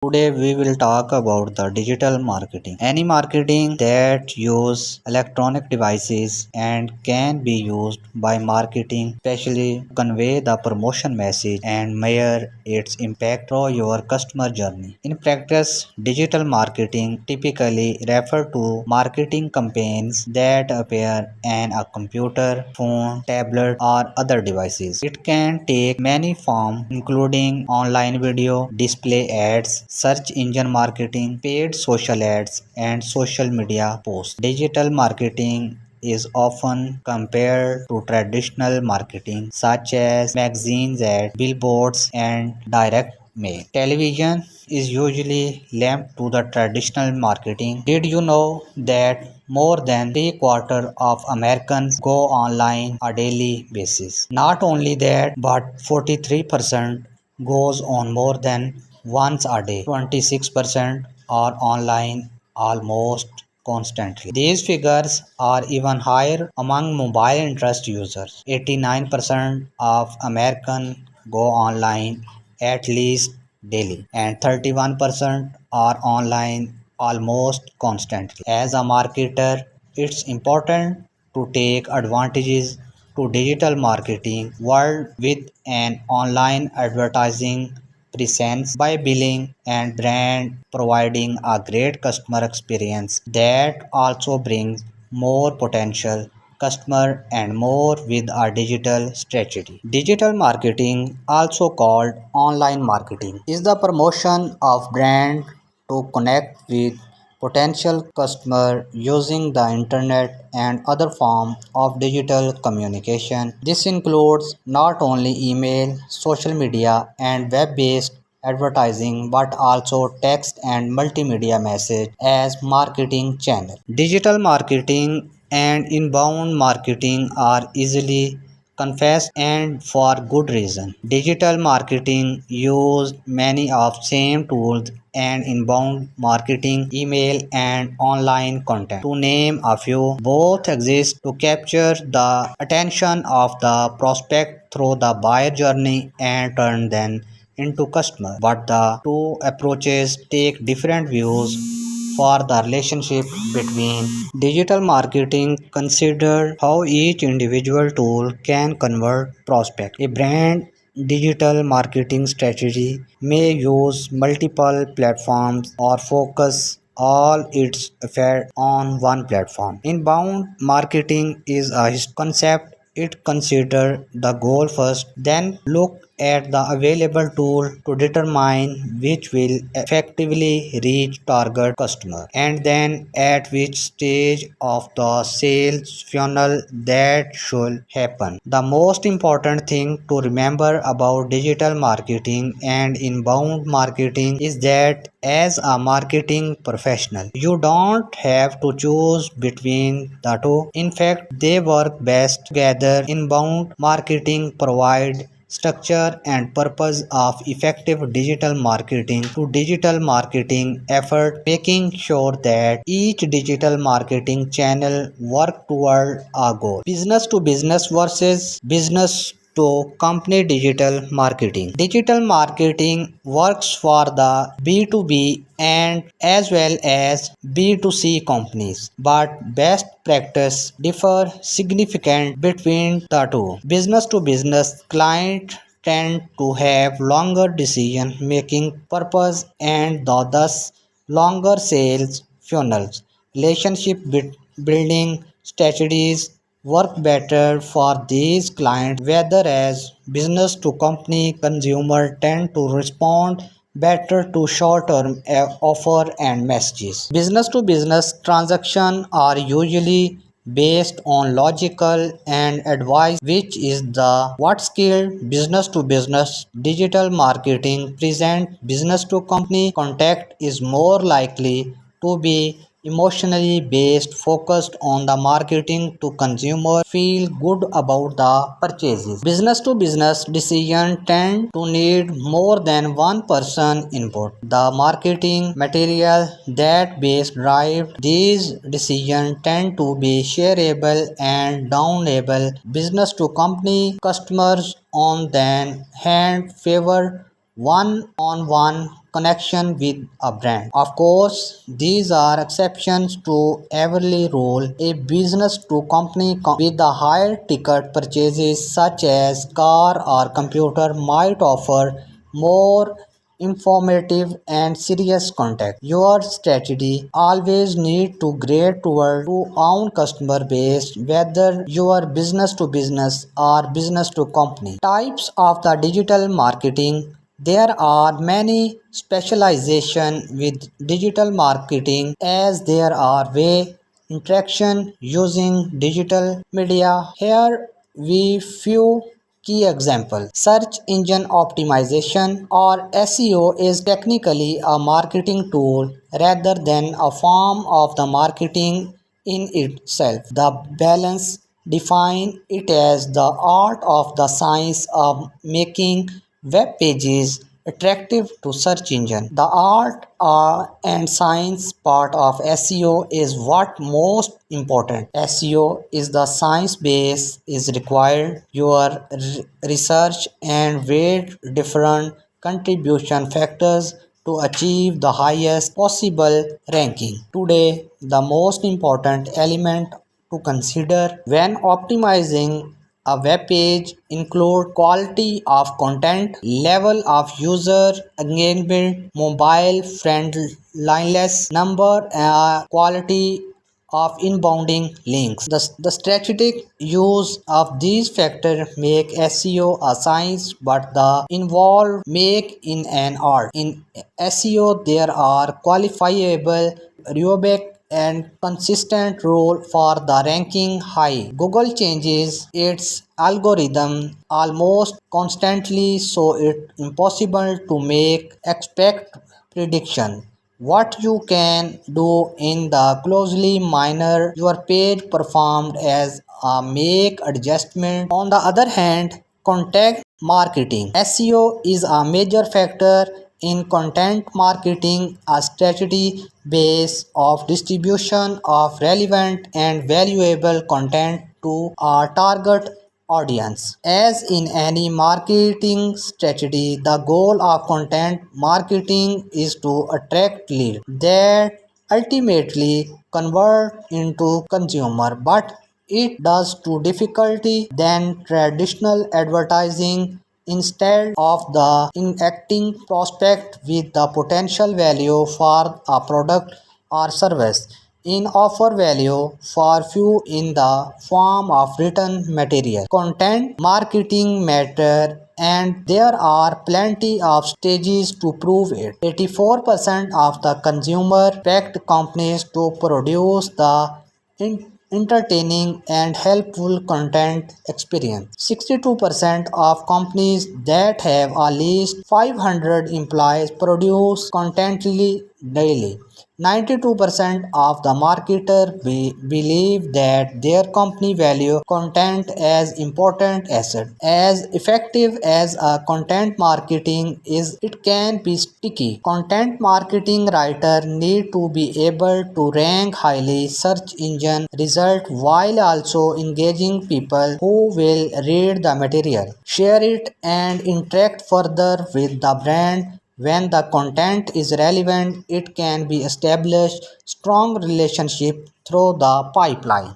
Today we will talk about the digital marketing. Any marketing that use electronic devices and can be used by marketing, especially to convey the promotion message and measure its impact through your customer journey. In practice, digital marketing typically refer to marketing campaigns that appear on a computer, phone, tablet, or other devices. It can take many forms, including online video, display ads, search engine marketing, paid social ads, and social media posts. Digital marketing is often compared to traditional marketing such as magazines ads, billboards, and direct mail. Television is usually linked to the traditional marketing. Did you know that more than three quarters of Americans go online on a daily basis? Not only that, but 43% goes on more than once a day. 26% are online almost constantly. These figures are even higher among mobile interest users. 89% of Americans go online at least daily, and 31% are online almost constantly. As a marketer, it's important to take advantages to digital marketing world with an online advertising presence by billing and brand providing a great customer experience that also brings more potential customer and more with a digital strategy. Digital marketing, also called online marketing, is the promotion of brand to connect with potential customer using the internet and other forms of digital communication. This includes not only email, social media, and web-based advertising but also text and multimedia message as marketing channel. Digital marketing and inbound marketing are easily confessed and for good reason. Digital marketing used many of same tools and inbound marketing, email and online content. To name a few, both exist to capture the attention of the prospect through the buyer journey and turn them into customer. But the two approaches take different views for the relationship between digital marketing. Consider how each individual tool can convert prospect. A brand digital marketing strategy may use multiple platforms or focus all its effort on one platform. Inbound marketing is a concept. It consider the goal first, then look at the available tool to determine which will effectively reach target customer, and then at which stage of the sales funnel that should happen. The most important thing to remember about digital marketing and inbound marketing is that as a marketing professional, you don't have to choose between the two. In fact, they work best together. Inbound marketing provide structure and purpose of effective digital marketing to digital marketing effort, making sure that each digital marketing channel work toward a goal. Business to business versus business to company digital marketing. Digital marketing works for the B2B and as well as B2C companies, but best practice differ significant between the two. Business to business client tend to have longer decision making purpose and thus longer sales funnels. Relationship building strategies work better for these clients, whereas business to company consumer tend to respond better to short-term offer and messages. Business to business transactions are usually based on logical and advice, which is the what skill. Business to business digital marketing present business to company contact is more likely to be emotionally based, focused on the marketing to consumer feel good about the purchases. Business to business decision tend to need more than one person input. The marketing material that base drive these decisions tend to be shareable and downloadable. Business to company customers on the hand favor one-on-one connection with a brand. Of course, these are exceptions to every rule. A business to company with the higher ticket purchases such as car or computer might offer more informative and serious contact. Your strategy always need to grade toward to own customer base, whether you are business to business or business to company. Types of the digital marketing. There are many specialization with digital marketing as there are way interaction using digital media. Here we few key example. Search engine optimization or SEO is technically a marketing tool rather than a form of the marketing in itself. The balance define it as the art of the science of making web pages attractive to search engine. The art and science part of SEO is what most important. SEO is the science base is required. Your research and weight different contribution factors to achieve the highest possible ranking. Today, the most important element to consider when optimizing a web page include quality of content, level of user engagement, mobile friendliness, number, quality of inbounding links. The strategic use of these factors make SEO a science but the involved make in an art. In SEO there are qualifiable, rubric and consistent rule for the ranking high. Google changes its algorithm almost constantly so it's impossible to make expect prediction. What you can do in the closely minor your page performed as a make adjustment. On the other hand, content marketing. SEO is a major factor in content marketing, a strategy base of distribution of relevant and valuable content to a target audience. As in any marketing strategy, the goal of content marketing is to attract leads that ultimately convert into consumer, but it does to difficulty than traditional advertising. Instead of the interacting prospect with the potential value for a product or service in offer value for few in the form of written material. Content marketing matter and there are plenty of stages to prove it. 84% of the consumer packed companies to produce the entertaining and helpful content experience. 62% of companies that have at least 500 employees produce content daily. 92% of the marketer believe that their company value content as important asset. As effective as a content marketing is, it can be sticky. Content marketing writer need to be able to rank highly search engine result while also engaging people who will read the material, share it and interact further with the brand. When the content is relevant, it can be established strong relationship through the pipeline.